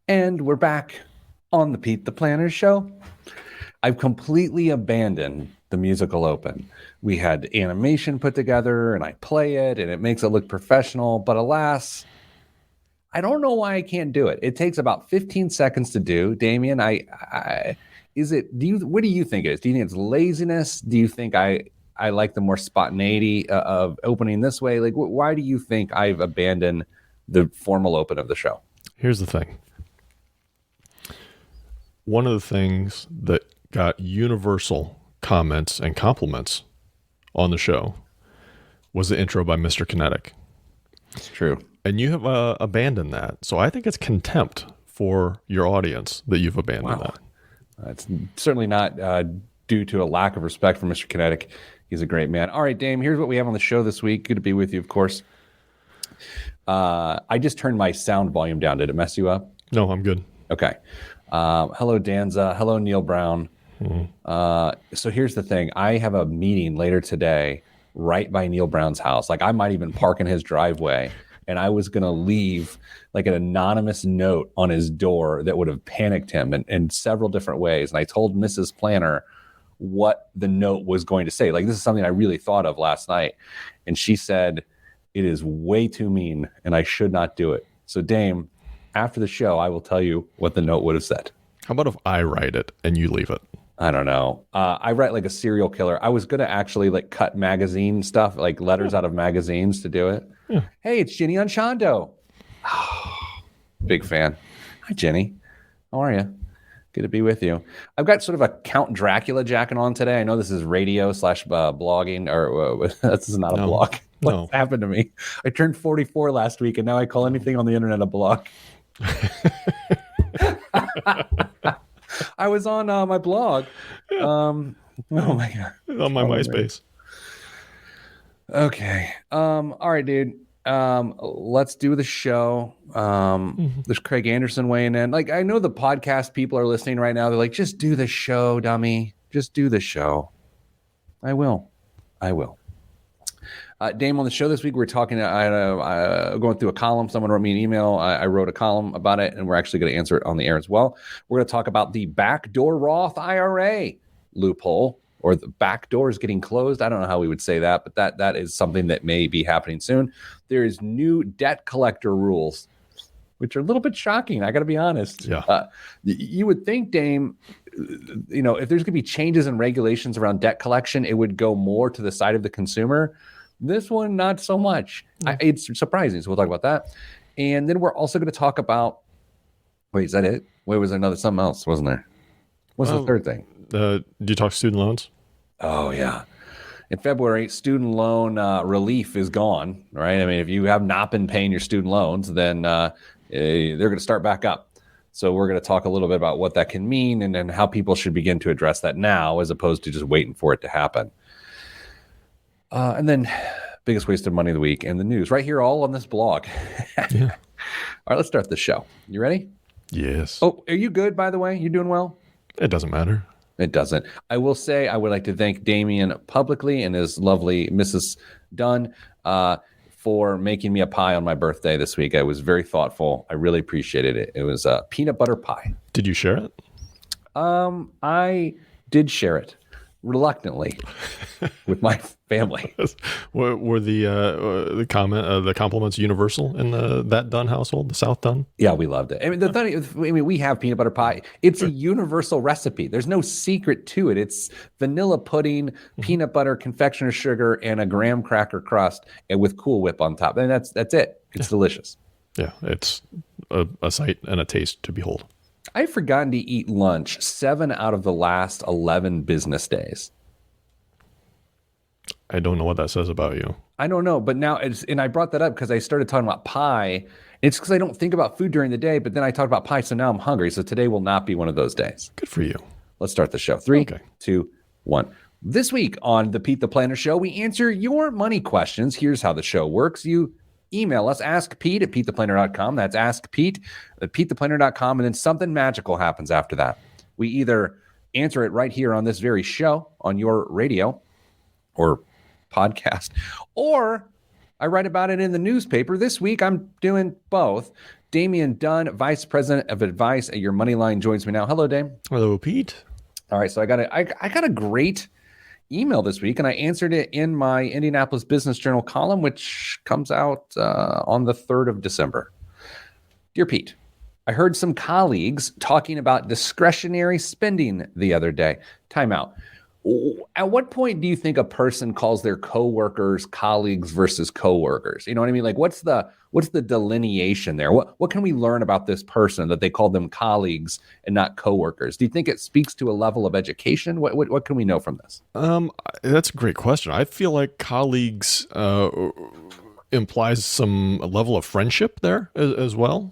And we're back on the Pete the Planner show. I've completely abandoned the musical open. We had animation put together and I play it and it makes it look professional, but alas, I don't know why I can't do it. It takes about 15 seconds to do. Damian, what do you think it is? Do you think it's laziness? Do you think I like the more spontaneity of opening this way? Like, why do you think I've abandoned the formal open of the show? Here's the thing. One of the things that got universal comments and compliments on the show was the intro by Mr. Kinetic. It's true. And you have abandoned that. So I think it's contempt for your audience that you've abandoned that. It's certainly not due to a lack of respect for Mr. Kinetic. He's a great man. All right, Dame, here's what we have on the show this week. Good to be with you, of course. I just turned my sound volume down. Did it mess you up? No, I'm good. Okay. Hello, Danza. Hello, Neil Brown. So here's the thing. I have a meeting later today right by Neil Brown's house. Like, I might even park in his driveway. And I was going to leave like an anonymous note on his door that would have panicked him in several different ways. And I told Mrs. Planner what the note was going to say. Like, this is something I really thought of last night. And she said, it is way too mean and I should not do it. So, Dame, after the show, I will tell you what the note would have said. How about if I write it and you leave it? I don't know. I write like a serial killer. I was going to actually like cut magazine stuff, like letters out of magazines to do it. Yeah. Hey, it's Jenny Unshando. Big fan. Hi, Jenny. How are you? Good to be with you. I've got sort of a Count Dracula jacket on today. I know this is radio / blogging, or this is not a blog. What's happened to me? I turned 44 last week, and now I call anything on the internet a blog. I was on my blog. Oh my God. On my MySpace. Okay. All right, dude. Let's do the show. There's Craig Anderson weighing in. Like, I know the podcast people are listening right now. They're like, just do the show, dummy. Just do the show. I will. Dame, on the show this week, we're talking, going through a column. Someone wrote me an email. I wrote a column about it, and we're actually going to answer it on the air as well. We're going to talk about the backdoor Roth IRA loophole, or the back door is getting closed. I don't know how we would say that, but that is something that may be happening soon. There is new debt collector rules, which are a little bit shocking. I got to be honest. Yeah. You would think, Dame, if there's going to be changes in regulations around debt collection, it would go more to the side of the consumer. This one, not so much. It's surprising. So we'll talk about that. And then we're also going to talk about, wait, is that it? Wait, was there something else, wasn't there? What's the third thing? Do you talk student loans? Oh, yeah. In February, student loan relief is gone, right? I mean, if you have not been paying your student loans, then they're going to start back up. So we're going to talk a little bit about what that can mean and then how people should begin to address that now as opposed to just waiting for it to happen. And then biggest waste of money of the week and the news right here, all on this blog. Yeah. All right, let's start the show. You ready? Yes. Oh, are you good, by the way? You doing well? It doesn't matter. It doesn't. I will say I would like to thank Damian publicly and his lovely Mrs. Dunn for making me a pie on my birthday this week. I was very thoughtful. I really appreciated it. It was a peanut butter pie. Did you share it? I did share it reluctantly with my family. Were the compliments universal in that Dunn household, the South Dunn? Yeah, we loved it. I mean, we have peanut butter pie. It's a universal recipe. There's no secret to it. It's vanilla pudding, peanut butter, confectioner's sugar, and a graham cracker crust, and with Cool Whip on top. And that's it. It's delicious. Yeah, it's a sight and a taste to behold. I've forgotten to eat lunch 7 out of the last 11 business days. I don't know what that says about you. I don't know, but now and I brought that up because I started talking about pie. It's because I don't think about food during the day, but then I talk about pie, so now I'm hungry. So today will not be one of those days. Good for you. Let's start the show. 3, 2, 1. This week on the Pete the Planner Show, we answer your money questions. Here's how the show works. You email us, askpete@petetheplanner.com. That's askpete@petetheplanner.com, and then something magical happens after that. We either answer it right here on this very show, on your radio or podcast, or I write about it in the newspaper. This week, I'm doing both. Damian Dunn, Vice President of Advice at Your Moneyline, joins me now. Hello, Dame. Hello, Pete. All right, so I got a great email this week, and I answered it in my Indianapolis Business Journal column, which comes out on the 3rd of December. Dear Pete, I heard some colleagues talking about discretionary spending the other day. Time out. At what point do you think a person calls their coworkers colleagues versus coworkers? You know what I mean? Like, what's the delineation there? What can we learn about this person that they call them colleagues and not coworkers? Do you think it speaks to a level of education? What can we know from this? That's a great question. I feel like colleagues implies some level of friendship there as well.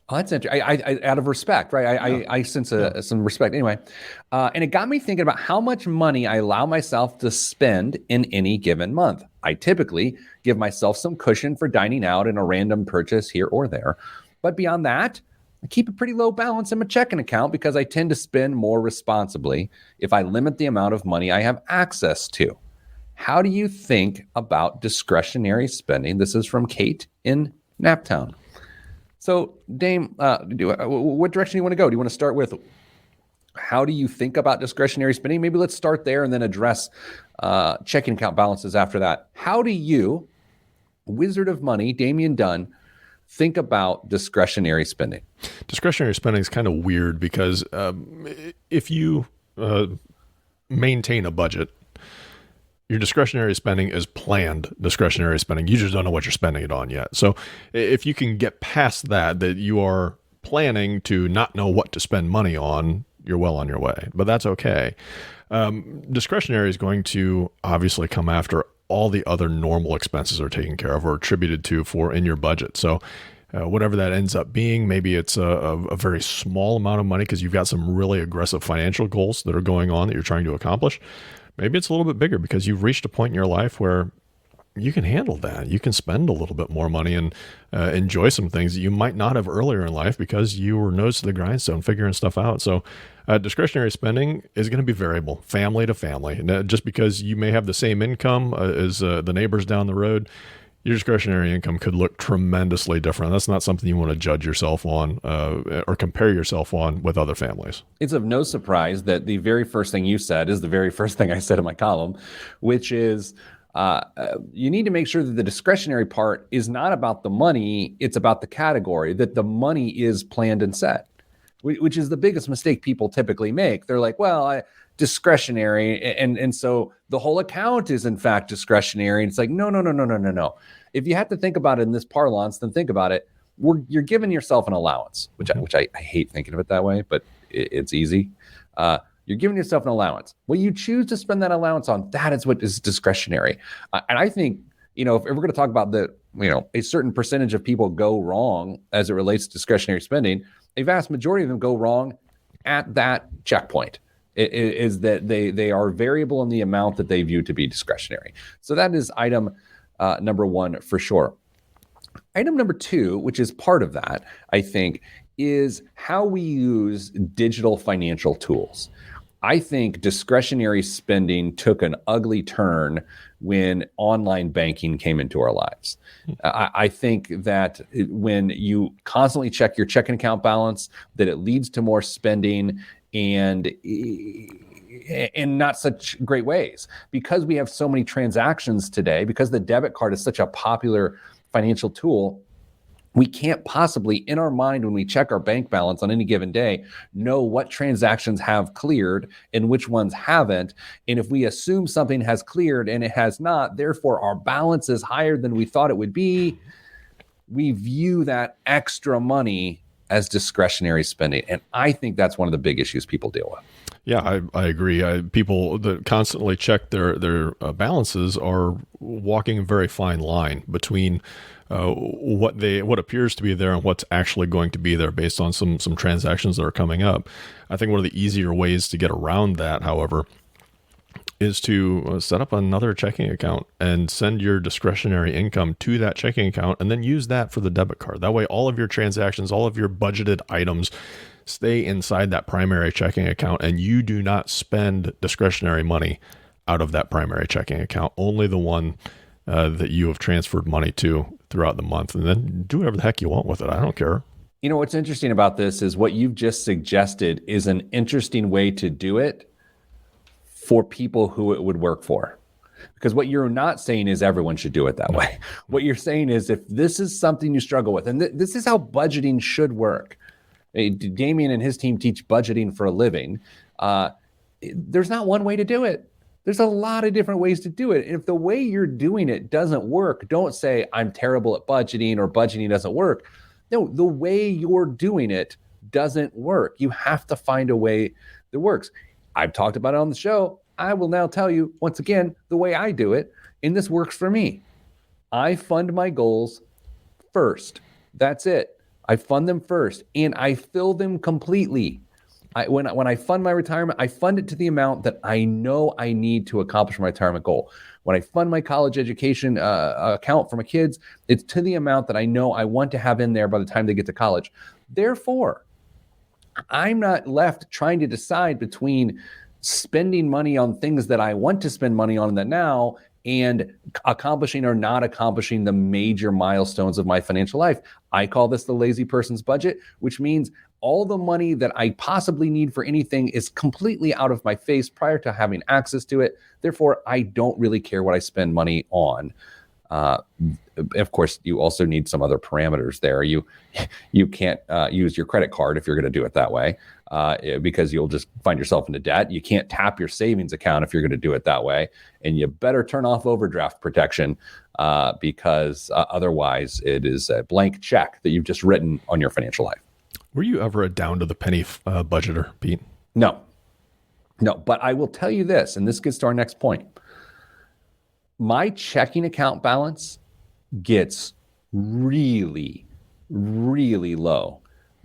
Oh, that's interesting. I out of respect, right? I sense some respect. Anyway, and it got me thinking about how much money I allow myself to spend in any given month. I typically give myself some cushion for dining out and a random purchase here or there. But beyond that, I keep a pretty low balance in my checking account because I tend to spend more responsibly if I limit the amount of money I have access to. How do you think about discretionary spending? This is from Kate in Naptown. So, Dame, what direction do you want to go? Do you want to start with how do you think about discretionary spending? Maybe let's start there and then address checking account balances after that. How do you, Wizard of Money, Damian Dunn, think about discretionary spending? Discretionary spending is kind of weird because if you maintain a budget, your discretionary spending is planned discretionary spending. You just don't know what you're spending it on yet. So if you can get past that you are planning to not know what to spend money on, you're well on your way. But that's okay. Discretionary is going to obviously come after all the other normal expenses are taken care of or attributed to for in your budget. So whatever that ends up being, maybe it's a very small amount of money because you've got some really aggressive financial goals that are going on that you're trying to accomplish. Maybe it's a little bit bigger because you've reached a point in your life where you can handle that. You can spend a little bit more money and enjoy some things that you might not have earlier in life because you were nose to the grindstone figuring stuff out. So discretionary spending is going to be variable, family to family. And just because you may have the same income as the neighbors down the road, your discretionary income could look tremendously different. That's not something you want to judge yourself on or compare yourself on with other families. It's of no surprise that the very first thing you said is the very first thing I said in my column, which is you need to make sure that the discretionary part is not about the money, it's about the category, that the money is planned and set, which is the biggest mistake people typically make. They're like, well, discretionary. And so the whole account is in fact discretionary. And it's like, no. If you have to think about it in this parlance, then think about it. You're giving yourself an allowance, which I hate thinking of it that way, but it's easy. You're giving yourself an allowance. What you choose to spend that allowance on, that is what is discretionary. And I think, if we're going to talk about a certain percentage of people go wrong as it relates to discretionary spending, a vast majority of them go wrong at that checkpoint. Is that they are variable in the amount that they view to be discretionary. So that is item number one for sure. Item number two, which is part of that, I think, is how we use digital financial tools. I think discretionary spending took an ugly turn when online banking came into our lives. I think that when you constantly check your checking account balance, that it leads to more spending and in not such great ways. Because we have so many transactions today, because the debit card is such a popular financial tool, we can't possibly, in our mind, when we check our bank balance on any given day, know what transactions have cleared and which ones haven't. And if we assume something has cleared and it has not, therefore our balance is higher than we thought it would be, we view that extra money as discretionary spending. And I think that's one of the big issues people deal with. Yeah, I agree. People that constantly check their balances are walking a very fine line between what appears to be there and what's actually going to be there based on some transactions that are coming up. I think one of the easier ways to get around that, however, is to set up another checking account and send your discretionary income to that checking account and then use that for the debit card. That way, all of your transactions, all of your budgeted items stay inside that primary checking account and you do not spend discretionary money out of that primary checking account, only the one that you have transferred money to throughout the month, and then do whatever the heck you want with it. I don't care. You know, what's interesting about this is what you've just suggested is an interesting way to do it for people who it would work for. Because what you're not saying is everyone should do it that way. What you're saying is if this is something you struggle with, and this is how budgeting should work. Damian and his team teach budgeting for a living. There's not one way to do it. There's a lot of different ways to do it. And if the way you're doing it doesn't work, don't say, I'm terrible at budgeting or budgeting doesn't work. No, the way you're doing it doesn't work. You have to find a way that works. I've talked about it on the show. I will now tell you, once again, the way I do it, and this works for me. I fund my goals first. That's it. I fund them first, and I fill them completely. When I fund my retirement, I fund it to the amount that I know I need to accomplish my retirement goal. When I fund my college education account for my kids, it's to the amount that I know I want to have in there by the time they get to college. Therefore, I'm not left trying to decide between spending money on things that I want to spend money on that now and accomplishing or not accomplishing the major milestones of my financial life. I call this the lazy person's budget, which means all the money that I possibly need for anything is completely out of my face prior to having access to it. Therefore, I don't really care what I spend money on. Of course, you also need some other parameters there. You can't use your credit card if you're going to do it that way, because you'll just find yourself into debt. You can't tap your savings account if you're going to do it that way. And you better turn off overdraft protection because otherwise it is a blank check that you've just written on your financial life. Were you ever a down to the penny budgeter, Pete? No, but I will tell you this, and this gets to our next point. My checking account balance gets really, really low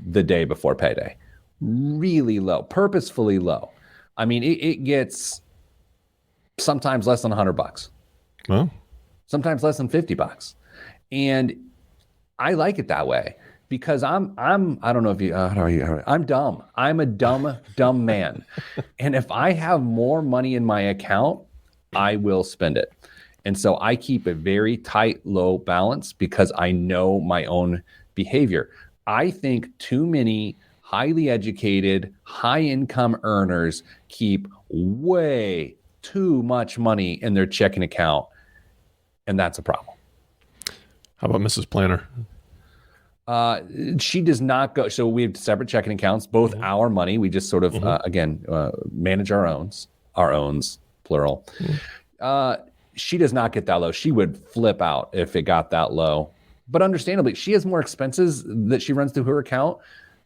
the day before payday. Really low, purposefully low. I mean, it gets sometimes less than $100. Well, sometimes less than $50. And I like it that way because I don't know if you, I'm dumb. I'm a dumb man. And if I have more money in my account, I will spend it. And so I keep a very tight, low balance because I know my own behavior. I think too many highly educated, high income earners keep way too much money in their checking account. And that's a problem. How about Mrs. Planner? She does not go. So we have separate checking accounts, both our money. We just sort of, manage our owns, plural. She does not get that low. She would flip out if it got that low. But understandably, she has more expenses that she runs through her account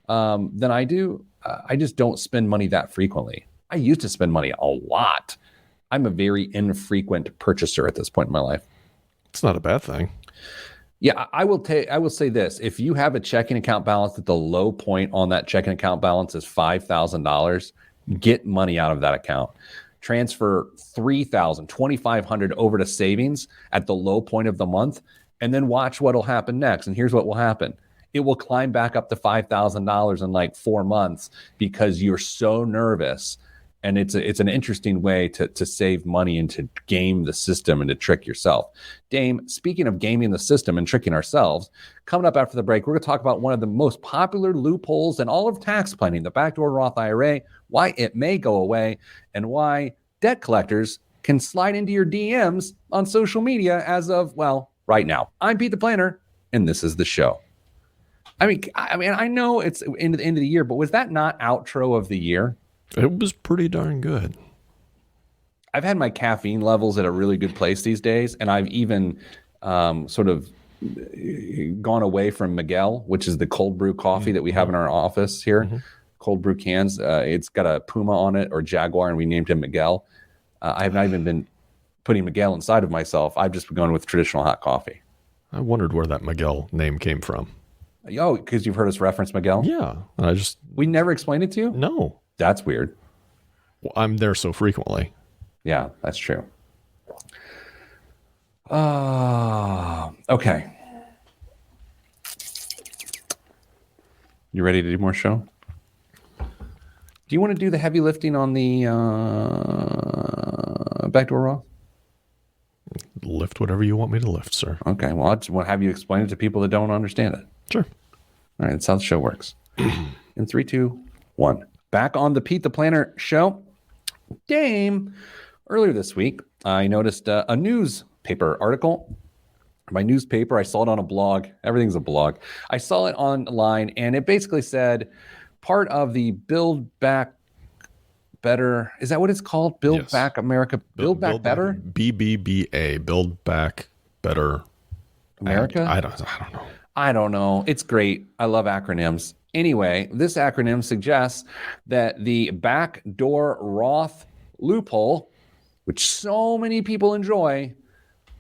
than I do. I just don't spend money that frequently. I used to spend money a lot. I'm a very infrequent purchaser at this point in my life. It's not a bad thing. Yeah, I will say this. If you have a checking account balance that the low point on that checking account balance is $5,000, get money out of that account. Transfer $3,000, $2,500 over to savings at the low point of the month, and then watch what will happen next. And here's what will happen. It will climb back up to $5,000 in like 4 months because you're so nervous. And it's an interesting way to save money and to game the system and to trick yourself. Dame, speaking of gaming the system and tricking ourselves, coming up after the break, we're going to talk about one of the most popular loopholes in all of tax planning, the backdoor Roth IRA, why it may go away, and why debt collectors can slide into your DMs on social media as of, well, right now. I'm Pete the Planner, and this is the show. I mean, I know it's into the end of the year, but was that not outro of the year? It was pretty darn good. I've had my caffeine levels at a really good place these days, and I've even sort of gone away from Miguel, which is the cold brew coffee that we have in our office here. Cold brew cans. It's got a Puma on it or Jaguar, and we named him Miguel. I have not even been putting Miguel inside of myself. I've just been going with traditional hot coffee. I wondered where that Miguel name came from. Oh, because you've heard us reference Miguel? Yeah. We never explained it to you? No. That's weird. Well, I'm there so frequently. Yeah, that's true. Okay. You ready to do more show? Do you want to do the heavy lifting on the backdoor Raw? lift whatever you want me to lift, sir. Okay, well, I just want to have you explain it to people that don't understand it. Sure. All right, that's how the show works. In 3, 2, 1. Back on the Pete the Planner show. Dame, earlier this week, I noticed a newspaper article. My newspaper, I saw it on a blog. Everything's a blog. I saw it online, and it basically said part of the Build Back Better. Is that what it's called? Build Back America. Build Back Better? BBBA. Build Back Better America? I don't know. I don't know. It's great. I love acronyms. Anyway, this acronym suggests that the backdoor Roth loophole, which so many people enjoy,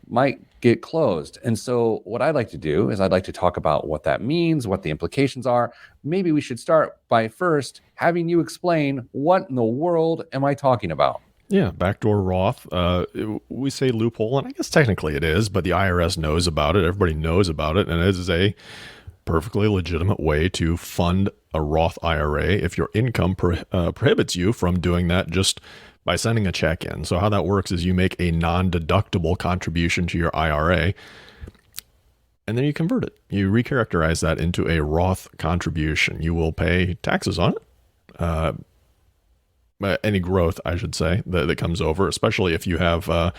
might get closed. And so what I'd like to do is I'd like to talk about what that means, what the implications are. Maybe we should start by first having you explain what in the world am I talking about? Yeah, backdoor Roth. We say loophole, and I guess technically it is, but the IRS knows about it. Everybody knows about it, and it is a perfectly legitimate way to fund a Roth IRA if your income prohibits you from doing that just by sending a check in. So how that works is you make a non-deductible contribution to your IRA, and then you convert it. You recharacterize that into a Roth contribution. You will pay taxes on it. Any growth, I should say, that comes over, especially if you have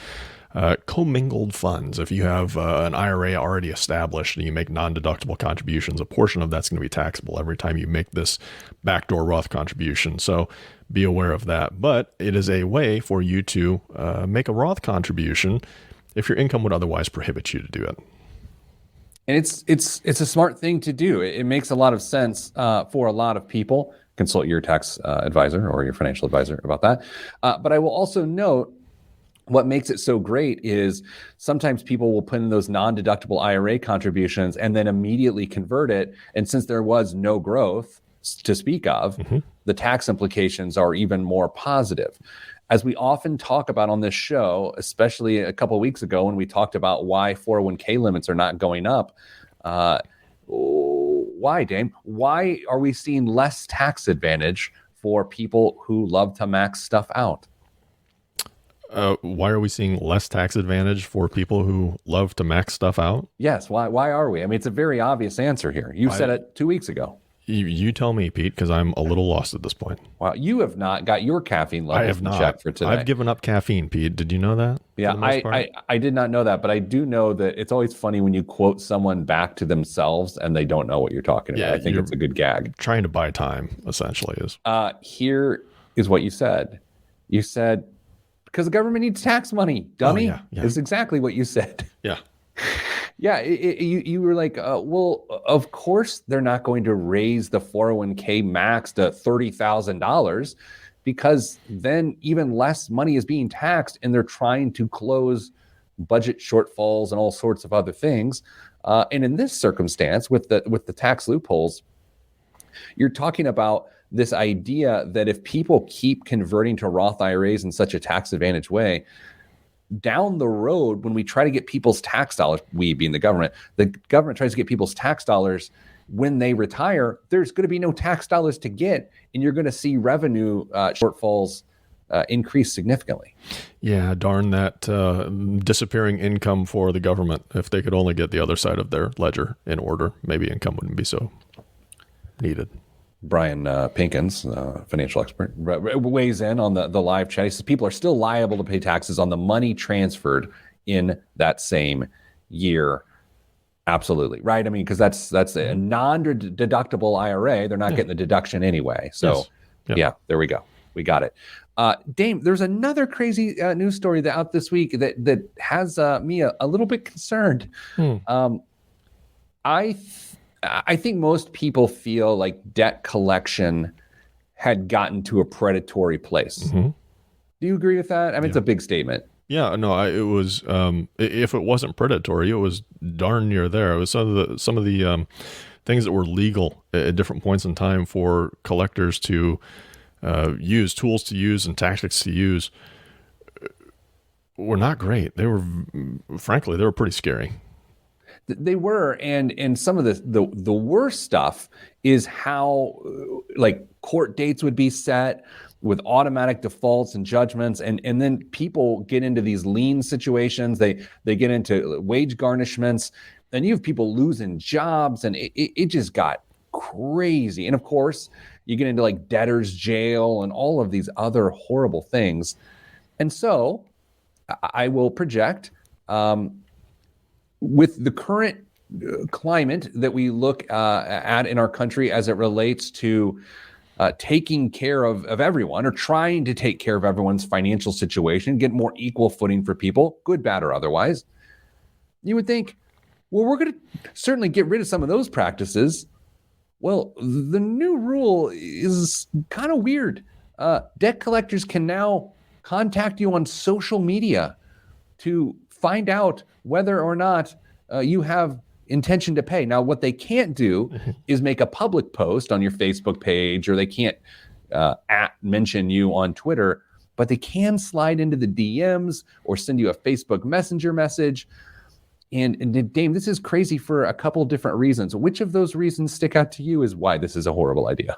commingled funds. If you have an IRA already established and you make non-deductible contributions, a portion of that's going to be taxable every time you make this backdoor Roth contribution. So be aware of that. But it is a way for you to make a Roth contribution if your income would otherwise prohibit you to do it. And it's a smart thing to do. It makes a lot of sense for a lot of people. Consult your tax advisor or your financial advisor about that. But I will also note what makes it so great is sometimes people will put in those non-deductible IRA contributions and then immediately convert it. And since there was no growth to speak of, the tax implications are even more positive. As we often talk about on this show, especially a couple of weeks ago when we talked about why 401k limits are not going up, why, Dame? Why are we seeing less tax advantage for people who love to max stuff out? Why are we seeing less tax advantage for people who love to max stuff out? Yes. Why are we? I mean, it's a very obvious answer here. You said it 2 weeks ago. You tell me, Pete, because I'm a little lost at this point. Wow. You have not got your caffeine levels checked for today. I've given up caffeine, Pete. Did you know that? Yeah, I did not know that, but I do know that it's always funny when you quote someone back to themselves and they don't know what you're talking about. I think it's a good gag. Trying to buy time, essentially, is. Here is what you said. You said, because the government needs tax money, dummy. Oh, yeah. Is exactly what you said. Yeah. Yeah, you were like, well, of course they're not going to raise the 401k max to $30,000 because then even less money is being taxed and they're trying to close budget shortfalls and all sorts of other things. And in this circumstance, with the tax loopholes, you're talking about this idea that if people keep converting to Roth IRAs in such a tax advantage way, down the road, when we try to get people's tax dollars, we being the government tries to get people's tax dollars when they retire, there's going to be no tax dollars to get, and you're going to see revenue shortfalls increase significantly. Yeah, darn that disappearing income for the government. If they could only get the other side of their ledger in order, maybe income wouldn't be so needed. Brian Pinkins, financial expert, weighs in on the live chat. He says people are still liable to pay taxes on the money transferred in that same year. Absolutely. Right. I mean, because that's a non-deductible IRA. They're not getting the deduction anyway. So yeah, there we go. We got it. Dame, there's another crazy news story that out this week that has me a little bit concerned. I think most people feel like debt collection had gotten to a predatory place. Do you agree with that? I mean, it's a big statement. Yeah, no, it was. If it wasn't predatory, it was darn near there. It was some of the things that were legal at different points in time for collectors to use, tools to use, and tactics to use were not great. They were, frankly, pretty scary. They were, and some of the worst stuff is how like court dates would be set with automatic defaults and judgments, and then people get into these lien situations. They get into wage garnishments, and you have people losing jobs, and it just got crazy. And of course, you get into like debtor's jail and all of these other horrible things. And so I will project, with the current climate that we look at in our country as it relates to taking care of everyone, or trying to take care of everyone's financial situation, get more equal footing for people, good, bad, or otherwise, you would think, well, we're going to certainly get rid of some of those practices. Well, the new rule is kind of weird. Debt collectors can now contact you on social media to find out whether or not you have intention to pay. Now, what they can't do is make a public post on your Facebook page, or they can't mention you on Twitter, but they can slide into the DMs or send you a Facebook Messenger message. And Dame, this is crazy for a couple different reasons. Which of those reasons stick out to you as why this is a horrible idea?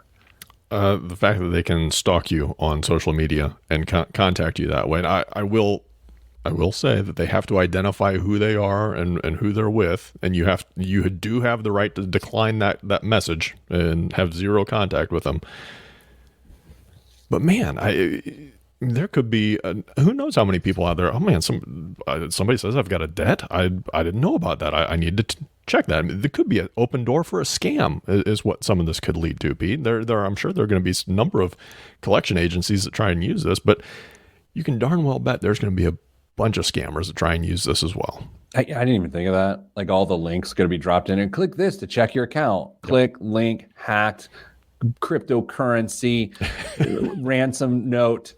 The fact that they can stalk you on social media and contact you that way. And I will say that they have to identify who they are and who they're with, and you do have the right to decline that message and have zero contact with them. But man, there could be who knows how many people out there. Oh man, somebody says I've got a debt. I didn't know about that. I need to check that. I mean, there could be an open door for a scam, is what some of this could lead to. Pete, I'm sure there are going to be a number of collection agencies that try and use this, but you can darn well bet there's going to be a bunch of scammers that try and use this as well. I didn't even think of that. Like all the links going to be dropped in, and click this to check your account. Yep. Click, link, hacked, cryptocurrency, ransom note,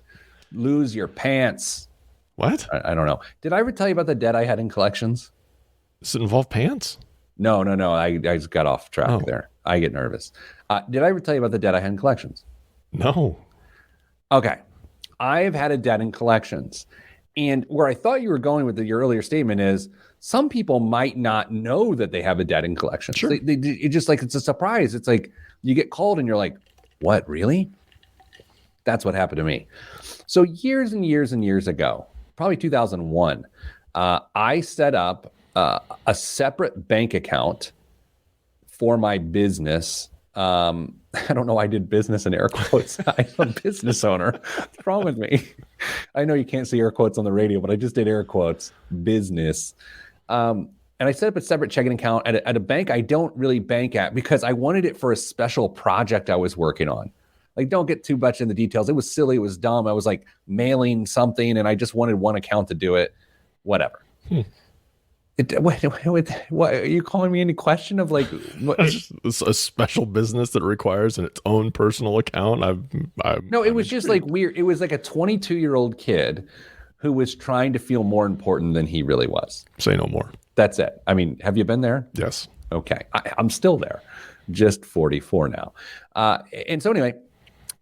lose your pants. What? I don't know. Did I ever tell you about the debt I had in collections? Does it involve pants? No. I just got off track there. I get nervous. Did I ever tell you about the debt I had in collections? No. Okay. I've had a debt in collections. And where I thought you were going with your earlier statement is some people might not know that they have a debt in collections. Sure. It's just like, it's a surprise. It's like you get called and you're like, what, really? That's what happened to me. So years and years and years ago, probably 2001, I set up a separate bank account for my business. I don't know why I did business in air quotes. I'm a business owner. What's wrong with me? I know you can't see air quotes on the radio, but I just did air quotes, business. And I set up a separate checking account at a bank I don't really bank at, because I wanted it for a special project I was working on. Like, don't get too much in the details. It was silly. It was dumb. I was like mailing something and I just wanted one account to do it. Whatever. What are you calling me any question of like what? It's a special business that requires its own personal account. No, it was just like weird. It was like a 22-year-old kid who was trying to feel more important than he really was. Say no more. That's it. I mean, have you been there? Yes. Okay. I'm still there, just 44 now. And so anyway,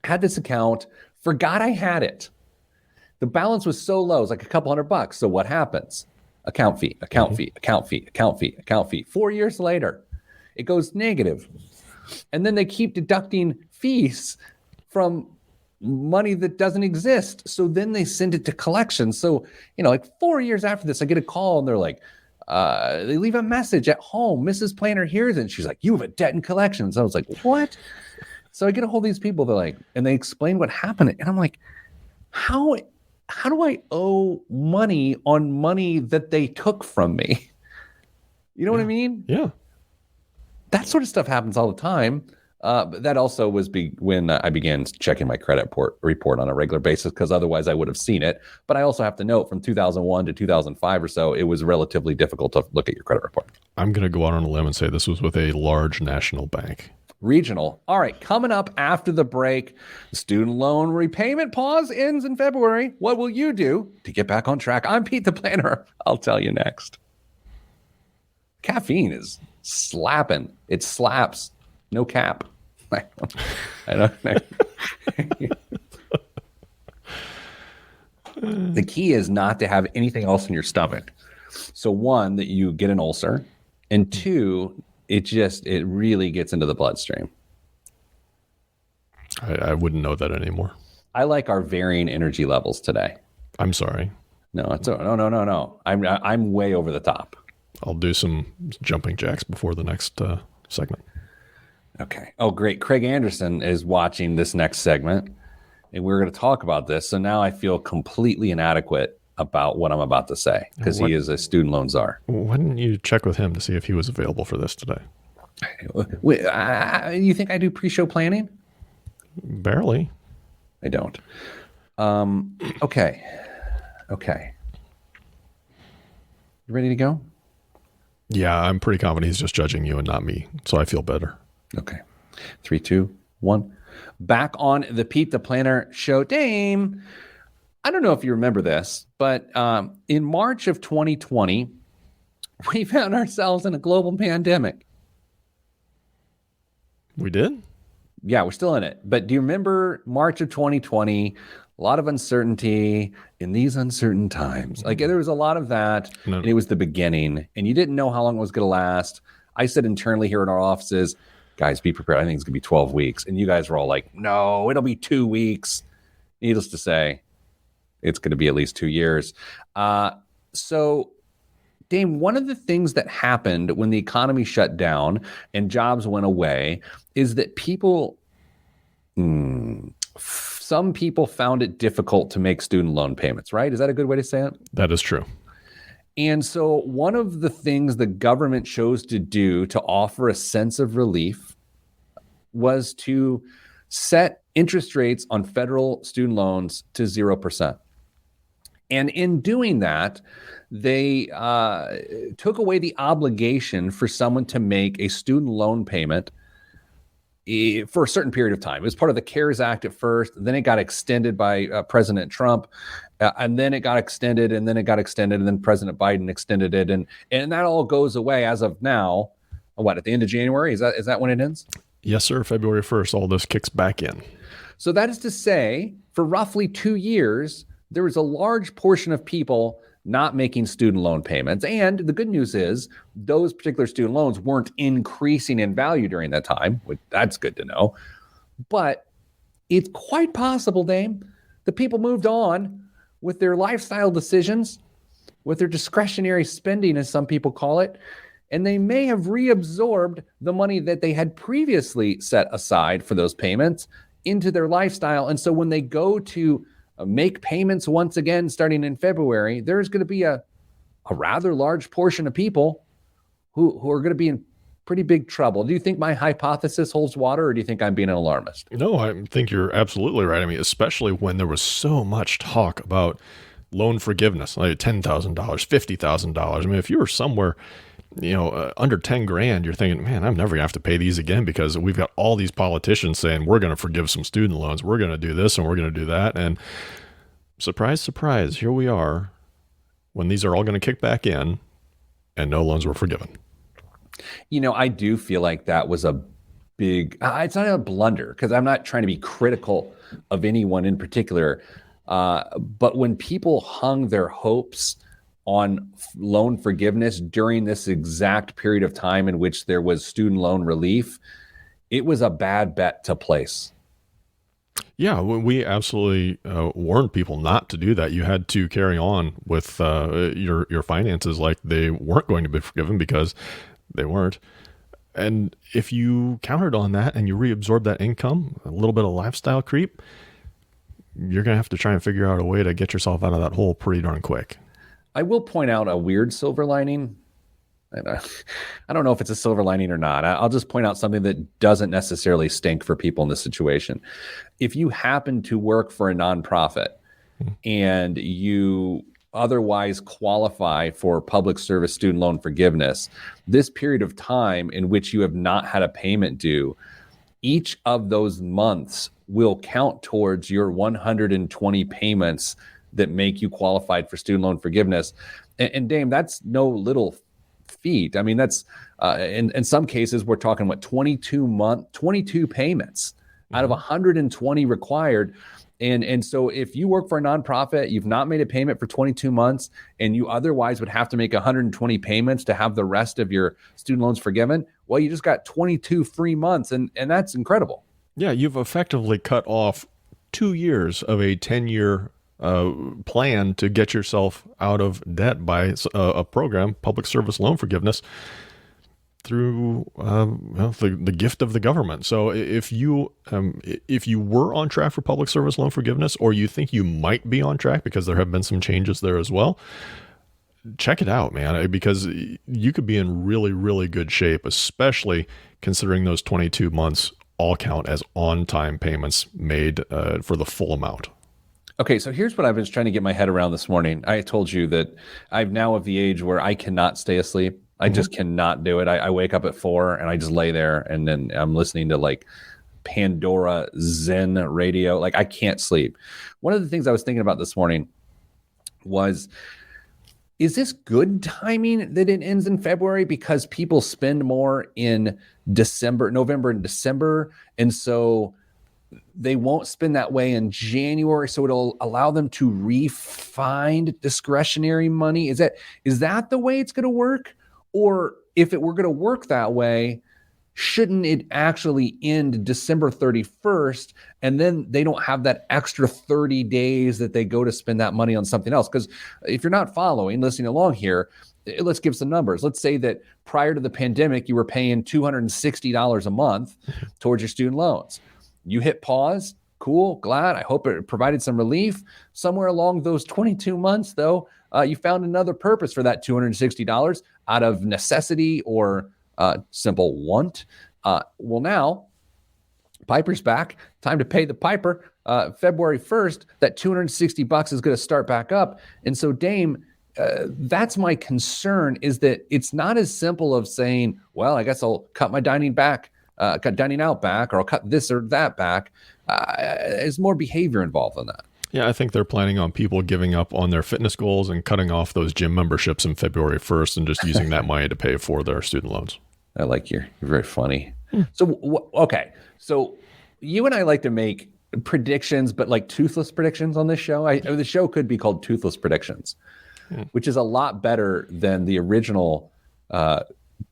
had this account, forgot I had it. The balance was so low, it was like a couple $100. So what happens? Account fee, account fee, account fee, account fee, account fee. 4 years later, it goes negative. And then they keep deducting fees from money that doesn't exist. So then they send it to collections. So, like 4 years after this, I get a call and they're like, they leave a message at home. Mrs. Planner hears it. And she's like, you have a debt in collections. I was like, what? So I get a hold of these people. They're like, and they explain what happened. And I'm like, how do I owe money on money that they took from me? You know what I mean? Yeah. That sort of stuff happens all the time. But that also was when I began checking my credit report on a regular basis, because otherwise I would have seen it. But I also have to note, from 2001 to 2005 or so, it was relatively difficult to look at your credit report. I'm going to go out on a limb and say this was with a large national bank. Regional. All right, coming up after the break, the student loan repayment pause ends in February. What will you do to get back on track? I'm Pete the Planner. I'll tell you next. Caffeine is slapping. It slaps. No cap. I don't The key is not to have anything else in your stomach. So one, that you get an ulcer. And two, it really gets into the bloodstream. I wouldn't know that anymore. I like our varying energy levels today. I'm sorry. No. I'm way over the top. I'll do some jumping jacks before the next segment. Okay. Oh, great. Craig Anderson is watching this next segment, and we're going to talk about this. So now I feel completely inadequate about what I'm about to say because he is a student loan czar. Why didn't you check with him to see if he was available for this today? Wait, you think I do pre-show planning? Barely. I don't. Okay. You ready to go? Yeah, I'm pretty confident he's just judging you and not me, so I feel better. Okay. 3, 2, 1. Back on the Pete the Planner show. Dame, I don't know if you remember this, but in March of 2020, we found ourselves in a global pandemic. We did? Yeah, we're still in it. But do you remember March of 2020? A lot of uncertainty in these uncertain times. Like there was a lot of that, and it was the beginning, and you didn't know how long it was going to last. I said internally here in our offices, guys, be prepared. I think it's going to be 12 weeks. And you guys were all like, no, it'll be 2 weeks. Needless to say, it's going to be at least 2 years. So, Dame, one of the things that happened when the economy shut down and jobs went away is that some people found it difficult to make student loan payments, right? Is that a good way to say it? That is true. And so one of the things the government chose to do to offer a sense of relief was to set interest rates on federal student loans to 0%. And in doing that, they took away the obligation for someone to make a student loan payment for a certain period of time. It was part of the CARES Act at first, then it got extended by President Trump, and then it got extended, and then it got extended, and then President Biden extended it, and that all goes away as of now. What, at the end of January? Is that when it ends? Yes, sir. February 1st, all this kicks back in. So that is to say, for roughly 2 years, there was a large portion of people not making student loan payments. And the good news is those particular student loans weren't increasing in value during that time, which that's good to know. But it's quite possible, Dame, that people moved on with their lifestyle decisions, with their discretionary spending, as some people call it, and they may have reabsorbed the money that they had previously set aside for those payments into their lifestyle. And so when they go to make payments once again starting in February, there's going to be a rather large portion of people who are going to be in pretty big trouble. Do you think my hypothesis holds water, or do you think I'm being an alarmist? No, I think you're absolutely right. I mean, especially when there was so much talk about loan forgiveness, like $10,000, $50,000. I mean, if you were somewhere, under 10 grand, you're thinking, man, I'm never gonna have to pay these again because we've got all these politicians saying we're going to forgive some student loans. We're going to do this and we're going to do that. And surprise, surprise, here we are when these are all going to kick back in and no loans were forgiven. I do feel like that was a big, it's not a blunder because I'm not trying to be critical of anyone in particular. But when people hung their hopes on loan forgiveness during this exact period of time in which there was student loan relief, it was a bad bet to place. Yeah, we absolutely warned people not to do that. You had to carry on with your finances like they weren't going to be forgiven because they weren't. And if you counted on that and you reabsorbed that income, a little bit of lifestyle creep, you're going to have to try and figure out a way to get yourself out of that hole pretty darn quick. I will point out a weird silver lining. I don't know if it's a silver lining or not. I'll just point out something that doesn't necessarily stink for people in this situation. If you happen to work for a nonprofit and you otherwise qualify for public service student loan forgiveness, this period of time in which you have not had a payment due, each of those months will count towards your 120 payments that make you qualified for student loan forgiveness. And Dame, that's no little feat. I mean, that's in some cases we're talking 22 payments out of 120 required. And so if you work for a nonprofit, you've not made a payment for 22 months, and you otherwise would have to make 120 payments to have the rest of your student loans forgiven, well, you just got 22 free months, and that's incredible. Yeah, you've effectively cut off 2 years of a 10-year plan to get yourself out of debt by a program, public service loan forgiveness, through the gift of the government. So if you were on track for public service loan forgiveness, or you think you might be on track because there have been some changes there as well, check it out, man, because you could be in really, really good shape, especially considering those 22 months all count as on-time payments made for the full amount. Okay, so here's what I was trying to get my head around this morning. I told you that I'm now of the age where I cannot stay asleep. I just cannot do it. I wake up at 4 and I just lay there, and then I'm listening to like Pandora Zen radio. Like, I can't sleep. One of the things I was thinking about this morning was, is this good timing that it ends in February because people spend more in November and December, and so they won't spend that way in January, so it'll allow them to refind discretionary money? Is that the way it's going to work? Or if it were going to work that way, shouldn't it actually end December 31st, and then they don't have that extra 30 days that they go to spend that money on something else? Because if you're not listening along here, let's give some numbers. Let's say that prior to the pandemic, you were paying $260 a month towards your student loans. You hit pause. Cool. Glad. I hope it provided some relief. Somewhere along those 22 months, though, you found another purpose for that $260 out of necessity or simple want. Well, now, Piper's back. Time to pay the Piper. February 1st, that $260 is going to start back up. And so, Dame, that's my concern, is that it's not as simple of saying, well, I guess I'll cut my dining out back, or I'll cut this or that back. There's more behavior involved than that. Yeah, I think they're planning on people giving up on their fitness goals and cutting off those gym memberships in February 1st and just using that money to pay for their student loans. I like you're very funny. So, okay. So you and I like to make predictions, but like toothless predictions on this show. The show could be called Toothless Predictions, which is a lot better than the original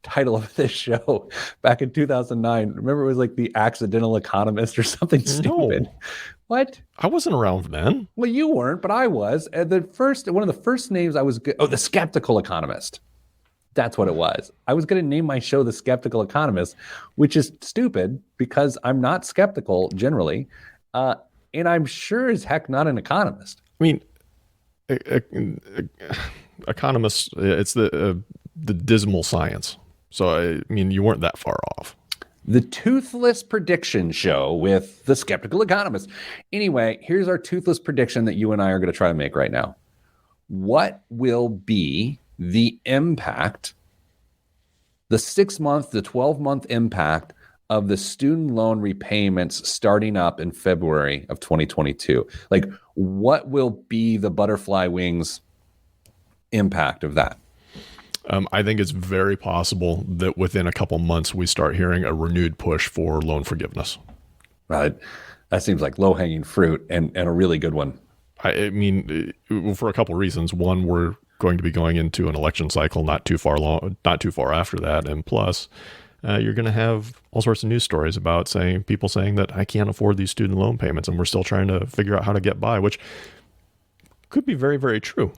title of this show back in 2009. Remember, it was like The Accidental Economist or something stupid. No. What? I wasn't around then. Well, you weren't, but I was. And one of the first names I was The Skeptical Economist. That's what it was. I was going to name my show The Skeptical Economist, which is stupid because I'm not skeptical generally, and I'm sure as heck not an economist. I mean, economists, it's the dismal science. So, I mean, you weren't that far off. The Toothless Prediction Show with The Skeptical Economist. Anyway, here's our toothless prediction that you and I are going to try to make right now. What will be the impact, the 6-month, the 12-month impact of the student loan repayments starting up in February of 2022? Like, what will be the butterfly wings impact of that? I think it's very possible that within a couple months we start hearing a renewed push for loan forgiveness. Right. That seems like low-hanging fruit and a really good one. I mean, for a couple of reasons. One, we're going to be going into an election cycle not too far after that, and plus, you're going to have all sorts of news stories about people saying that I can't afford these student loan payments, and we're still trying to figure out how to get by, which could be very, very true.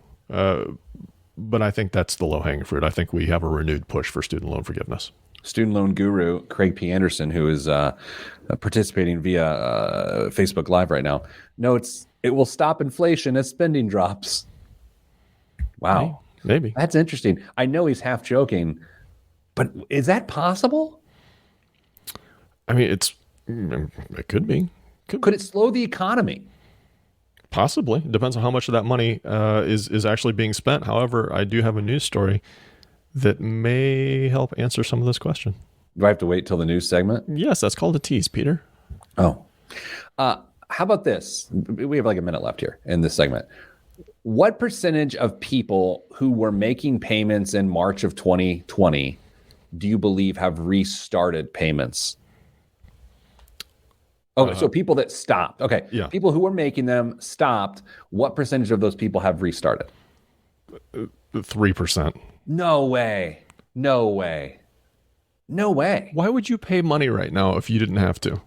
But I think that's the low-hanging fruit. I think we have a renewed push for student loan forgiveness. Student loan guru Craig P. Anderson, who is participating via Facebook Live right now, notes it will stop inflation as spending drops. Wow. Maybe. That's interesting. I know he's half joking, but is that possible? I mean, it could be. Could it slow the economy? Possibly. It depends on how much of that money is actually being spent. However, I do have a news story that may help answer some of this question. Do I have to wait till the news segment? Yes, that's called a tease, Peter. Oh. How about this? We have like a minute left here in this segment. What percentage of people who were making payments in March of 2020 do you believe have restarted payments? Oh, so people that stopped. Okay. Yeah. People who were making them stopped. What percentage of those people have restarted? 3%. No way. No way. No way. Why would you pay money right now if you didn't have to?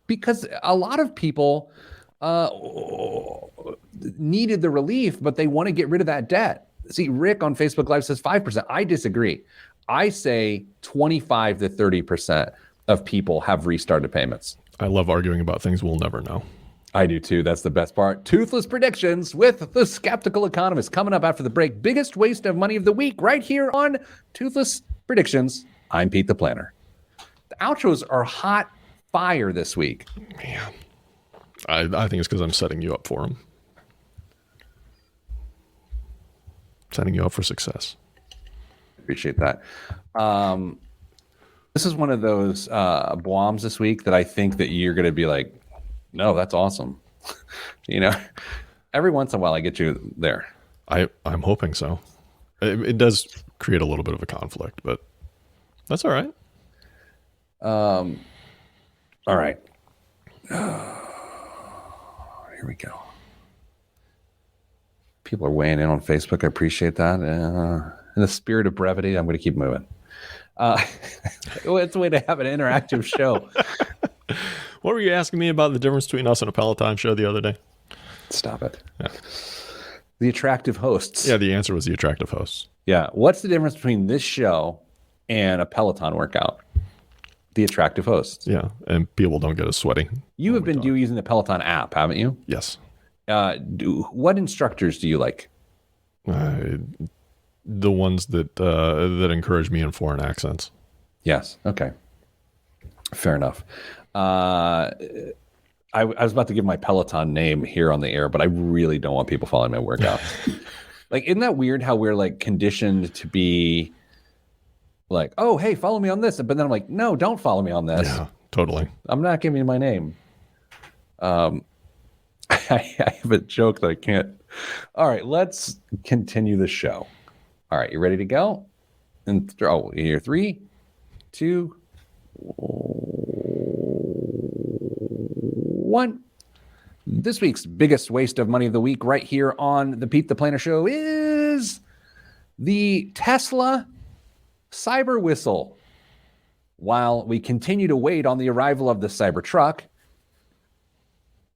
Because a lot of people needed the relief, but they want to get rid of that debt. See, Rick on Facebook Live says 5%. I disagree. I say 25 to 30% of people have restarted payments. I love arguing about things we'll never know. I do too. That's the best part. Toothless predictions with the skeptical economist coming up after the break. Biggest waste of money of the week right here on Toothless Predictions. I'm Pete the Planner. The outros are hot fire this week. Man, I think it's because I'm setting you up for them. Setting you up for success. Appreciate that. This is one of those bombs this week that I think that you're going to be like, no, that's awesome. Every once in a while I get you there. I'm hoping so. It does create a little bit of a conflict, but that's all right. All right. Here we go. People are weighing in on Facebook. I appreciate that. In the spirit of brevity, I'm going to keep moving. It's a way to have an interactive show. What were you asking me about the difference between us and a Peloton show the other day? Stop it. Yeah. The attractive hosts. Yeah, the answer was the attractive hosts. Yeah. What's the difference between this show and a Peloton workout? The attractive hosts. Yeah, and people don't get us sweaty. You have been using the Peloton app, haven't you? Yes. What instructors do you like? The ones that encourage me in foreign accents. Yes. Okay. Fair enough. I was about to give my Peloton name here on the air, but I really don't want people following my workouts. Like, isn't that weird how we're like conditioned to be like, oh, hey, follow me on this. But then I'm like, no, don't follow me on this. Yeah, totally. I'm not giving you my name. I have a joke that I can't. All right, let's continue the show. All right, you ready to go? And here, 3, 2, 1. This week's biggest waste of money of the week right here on the Pete the Planner Show is the Tesla Cyber Whistle. While we continue to wait on the arrival of the Cybertruck,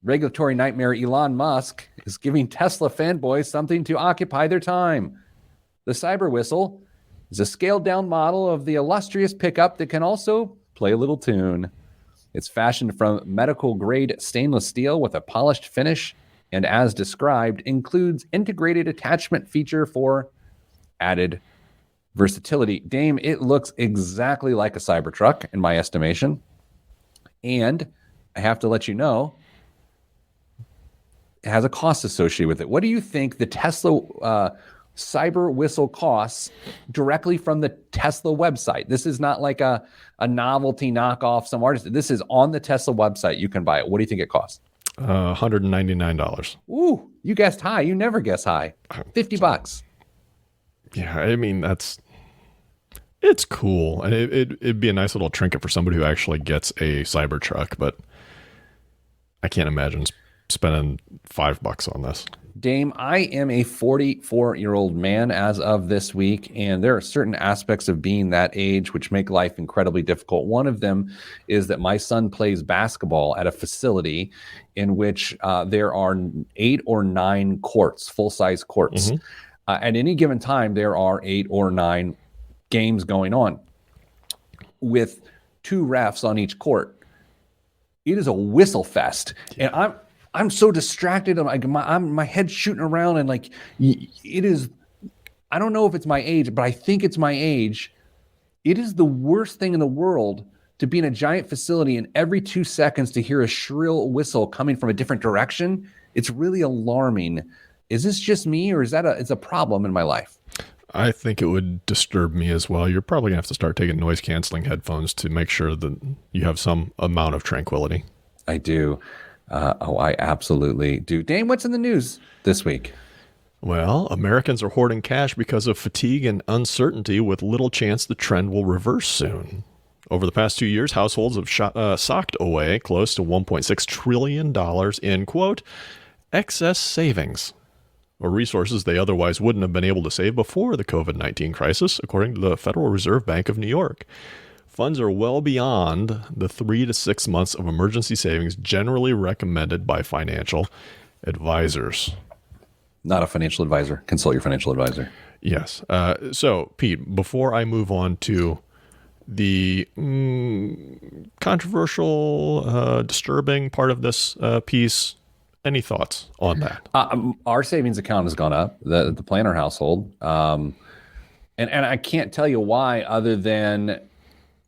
regulatory nightmare Elon Musk is giving Tesla fanboys something to occupy their time. The Cyber Whistle is a scaled-down model of the illustrious pickup that can also play a little tune. It's fashioned from medical-grade stainless steel with a polished finish, and as described, includes integrated attachment feature for added versatility. Dame, it looks exactly like a Cybertruck in my estimation. And I have to let you know, it has a cost associated with it. What do you think the Tesla Cyber Whistle costs directly from the Tesla website? This is not like a novelty knockoff, some artist. This is on the Tesla website. You can buy it. What do you think it costs? $199. Ooh, you guessed high. You never guess high. $50. Yeah, I mean, it's cool. And it'd be a nice little trinket for somebody who actually gets a Cybertruck, but I can't imagine spending $5 on this. Dame, I am a 44-year-old man as of this week, and there are certain aspects of being that age which make life incredibly difficult. One of them is that my son plays basketball at a facility in which there are 8 or 9 courts, full-size courts. Mm-hmm. At any given time, there are 8 or 9 games going on with 2 refs on each court. It is a whistle fest, and I'm so distracted. My head's shooting around, and like it is. I don't know if it's my age, but I think it's my age. It is the worst thing in the world to be in a giant facility and every 2 seconds to hear a shrill whistle coming from a different direction. It's really alarming. Is this just me, or is that it's a problem in my life? I think it would disturb me as well. You're probably gonna have to start taking noise canceling headphones to make sure that you have some amount of tranquility. I do. I absolutely do. Dane, what's in the news this week? Well, Americans are hoarding cash because of fatigue and uncertainty with little chance the trend will reverse soon. Over the past 2 years, households have socked away close to $1.6 trillion in, quote, excess savings, or resources they otherwise wouldn't have been able to save before the COVID-19 crisis, according to the Federal Reserve Bank of New York. Funds are well beyond the 3 to 6 months of emergency savings generally recommended by financial advisors. Not a financial advisor. Consult your financial advisor. Yes. So, Pete, before I move on to the controversial, disturbing part of this piece, any thoughts on that? Our savings account has gone up, the planner household. And I can't tell you why, other than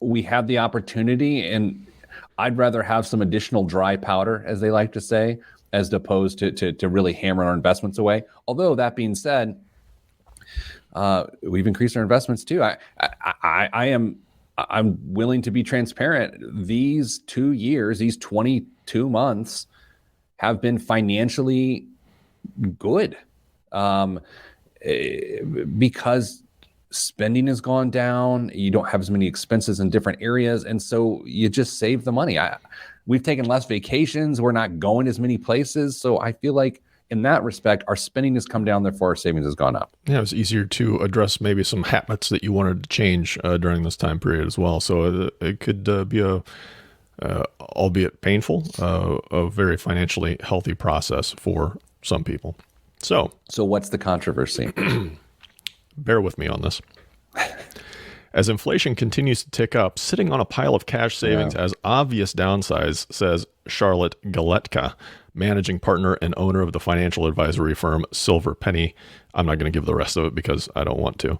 we have the opportunity, and I'd rather have some additional dry powder, as they like to say, as opposed to really hammer our investments away. Although that being said, we've increased our investments too. I'm willing to be transparent. These 2 years, these 22 months have been financially good, because spending has gone down. You don't have as many expenses in different areas. And so you just save the money. We've taken less vacations. We're not going as many places. So I feel like in that respect, our spending has come down, therefore our savings has gone up. Yeah, it was easier to address maybe some habits that you wanted to change during this time period as well. So it could be a, albeit painful, a very financially healthy process for some people. So what's the controversy? Bear with me on this. As inflation continues to tick up, sitting on a pile of cash savings has obvious downsides, says Charlotte Galetka, managing partner and owner of the financial advisory firm Silver Penny. I'm not going to give the rest of it because I don't want to.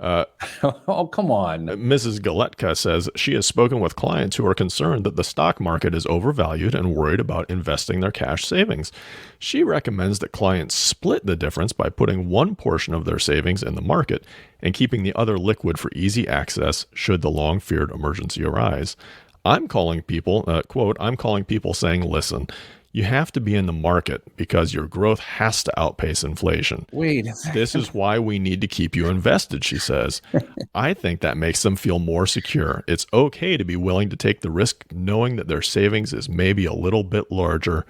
Oh, come on. Mrs. Galetka says she has spoken with clients who are concerned that the stock market is overvalued and worried about investing their cash savings. She recommends that clients split the difference by putting one portion of their savings in the market and keeping the other liquid for easy access should the long-feared emergency arise. I'm calling people, quote, I'm calling people saying, listen, you have to be in the market because your growth has to outpace inflation. Wait a second. This is why we need to keep you invested, she says. I think that makes them feel more secure. It's okay to be willing to take the risk knowing that their savings is maybe a little bit larger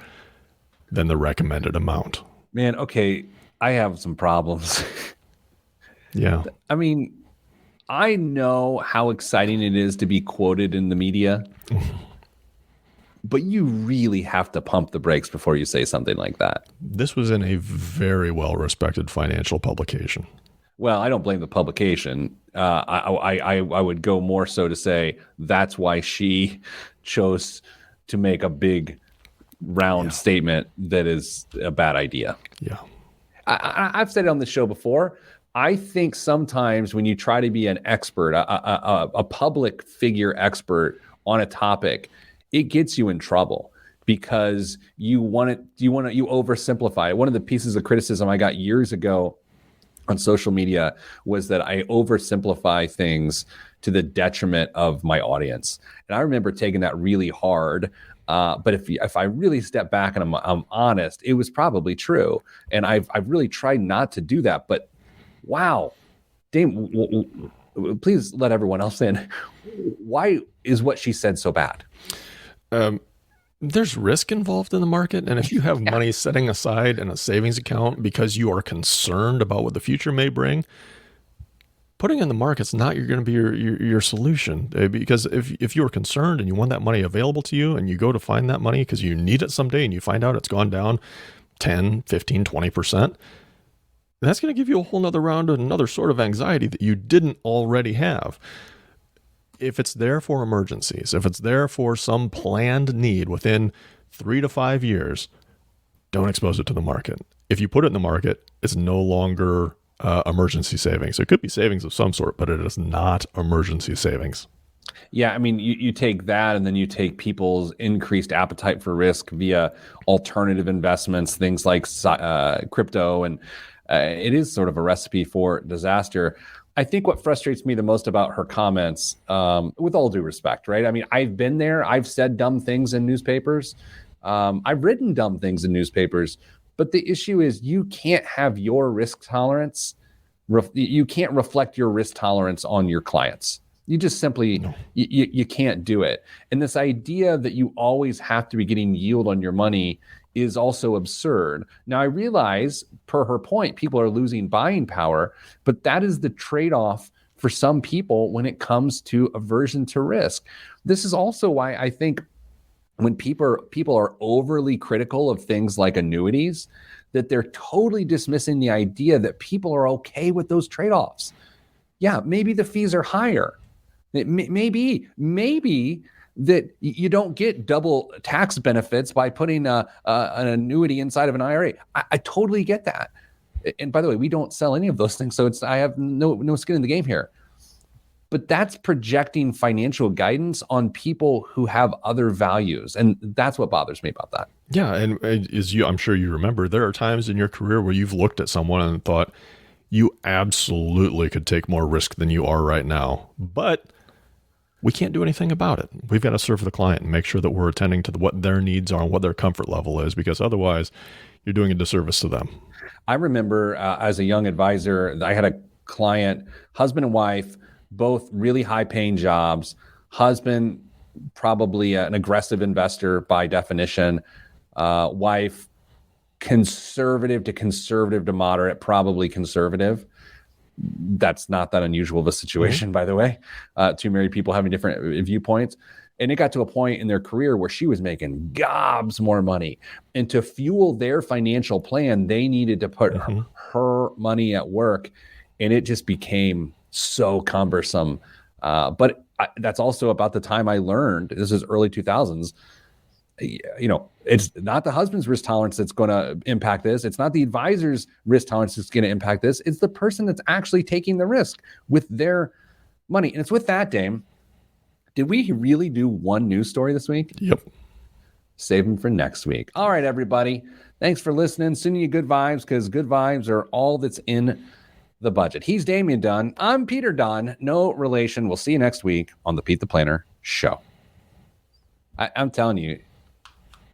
than the recommended amount. Man, okay, I have some problems. Yeah. I mean, I know how exciting it is to be quoted in the media. But you really have to pump the brakes before you say something like that. This was in a very well-respected financial publication. Well, I don't blame the publication. I would go more so to say that's why she chose to make a big, round statement that is a bad idea. Yeah. I've said it on the show before. I think sometimes when you try to be an expert, a public figure expert on a topic, it gets you in trouble because you oversimplify it. One of the pieces of criticism I got years ago on social media was that I oversimplify things to the detriment of my audience. And I remember taking that really hard. But if I really step back and I'm honest, it was probably true. And I've really tried not to do that. But wow, Dame, please let everyone else in. Why is what she said so bad? There's risk involved in the market. And if you have money setting aside in a savings account because you are concerned about what the future may bring, putting in the market's not going to be your solution. Because if you're concerned and you want that money available to you and you go to find that money because you need it someday and you find out it's gone down 10, 15, 20%, that's going to give you a whole nother round of another sort of anxiety that you didn't already have. If it's there for emergencies, if it's there for some planned need within 3 to 5 years, don't expose it to the market. If you put it in the market, it's no longer emergency savings. It could be savings of some sort, but it is not emergency savings. Yeah, I mean, you take that and then you take people's increased appetite for risk via alternative investments, things like crypto, and it is sort of a recipe for disaster. I think what frustrates me the most about her comments, with all due respect, right? I mean, I've been there. I've said dumb things in newspapers. I've written dumb things in newspapers. But the issue is you can't have your risk tolerance. You can't reflect your risk tolerance on your clients. You just simply you can't do it. And this idea that you always have to be getting yield on your money is also absurd. Now I realize, per her point, people are losing buying power, but that is the trade-off for some people when it comes to aversion to risk. This is also why I think when people are overly critical of things like annuities, that they're totally dismissing the idea that people are okay with those trade-offs. Yeah, maybe the fees are higher. Maybe that you don't get double tax benefits by putting an annuity inside of an IRA. I totally get that. And by the way, we don't sell any of those things, so I have no skin in the game here. But that's projecting financial guidance on people who have other values, and that's what bothers me about that. Yeah, and I'm sure you remember, there are times in your career where you've looked at someone and thought, you absolutely could take more risk than you are right now, but we can't do anything about it. We've got to serve the client and make sure that we're attending to what their needs are and what their comfort level is, because otherwise you're doing a disservice to them. I remember as a young advisor, I had a client, husband and wife, both really high paying jobs. Husband, probably an aggressive investor by definition. Wife, conservative to moderate, probably conservative. That's not that unusual of a situation, by the way. Two married people having different viewpoints. And it got to a point in their career where she was making gobs more money. And to fuel their financial plan, they needed to put her money at work. And it just became so cumbersome. But that's also about the time I learned, this is early 2000s, it's not the husband's risk tolerance that's going to impact this. It's not the advisor's risk tolerance that's going to impact this. It's the person that's actually taking the risk with their money. And it's with that, Dame. Did we really do one news story this week? Yep. Save them for next week. All right, everybody. Thanks for listening. Sending you good vibes, because good vibes are all that's in the budget. He's Damian Dunn. I'm Peter Dunn. No relation. We'll see you next week on the Pete the Planner Show. I'm telling you,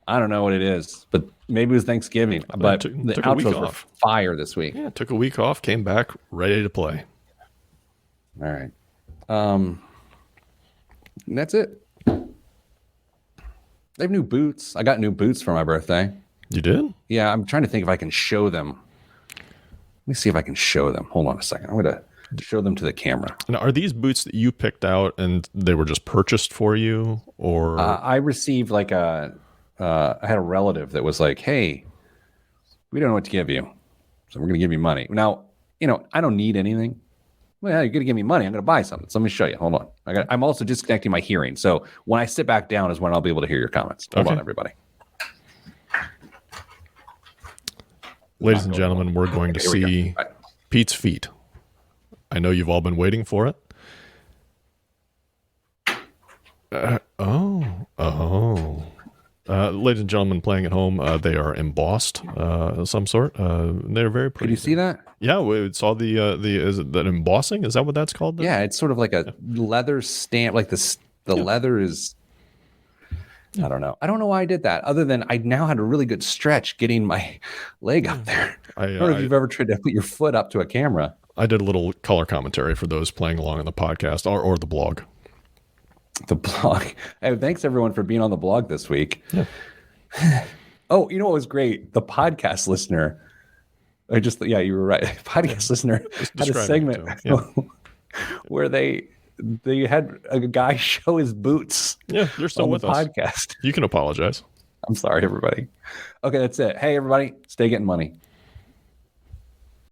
I don't know what it is, but maybe it was Thanksgiving. But the outros were fire this week. Yeah, took a week off, came back ready to play. All right. That's it. I have new boots. I got new boots for my birthday. You did? Yeah, I'm trying to think if I can show them. Let me see if I can show them. Hold on a second. I'm going to show them to the camera. Now, are these boots that you picked out and they were just purchased for you, or? I received I had a relative that was like, hey, we don't know what to give you, so we're going to give you money. Now, I don't need anything. Well, you're going to give me money. I'm going to buy something. So let me show you. Hold on. I'm also disconnecting my hearing. So when I sit back down is when I'll be able to hear your comments. Hold on, everybody. Ladies and gentlemen, we're going to see Pete's feet. I know you've all been waiting for it. Ladies and gentlemen playing at home, they are embossed of some sort. They're very pretty. Can you see that? Yeah, we saw the is it that embossing? Is that what that's called? Yeah, it's sort of like a leather stamp. Like the leather is. I don't know. I don't know why I did that, other than I now had a really good stretch getting my leg up there. I don't know if you've ever tried to put your foot up to a camera. I did a little color commentary for those playing along on the podcast or the blog. The blog. Hey, thanks everyone for being on the blog this week. Yeah. Oh, you know what was great? The podcast listener. You were right. Podcast listener had a segment where they had a guy show his boots. Yeah, they're still with us. Podcast. You can apologize. I'm sorry, everybody. Okay, that's it. Hey, everybody, stay getting money.